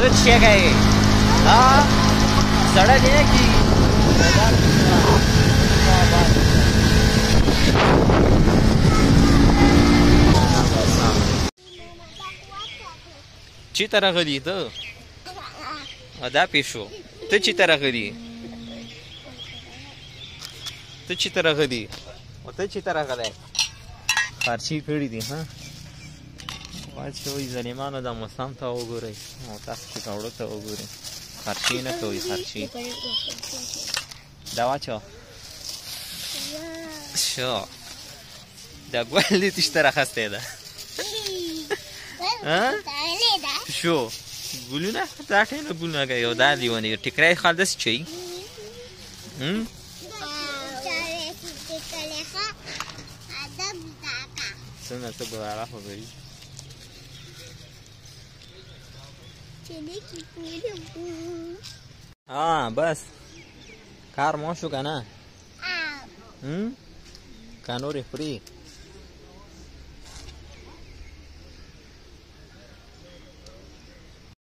ته څه کوي ها سړی دی کی چی طرح غلی ته دا پیشو ته چی طرح غلی ته چی طرح غلی او ته چی طرح غلی خرچی کړی دي ها واچوي ظالمانو د موسم ته وګورئ او تاسو چې کاوړو ته وګورئ خرچی نه کوي خرچی دا واچو شو دا ګول دې تشته راخسته ده ها شو ګولونه دا ټینه ګولونه یو دا دیونه ټیکرای خالص چي څنګه څه ګواره خبري ها بس کار مو شو کنه کانوري فري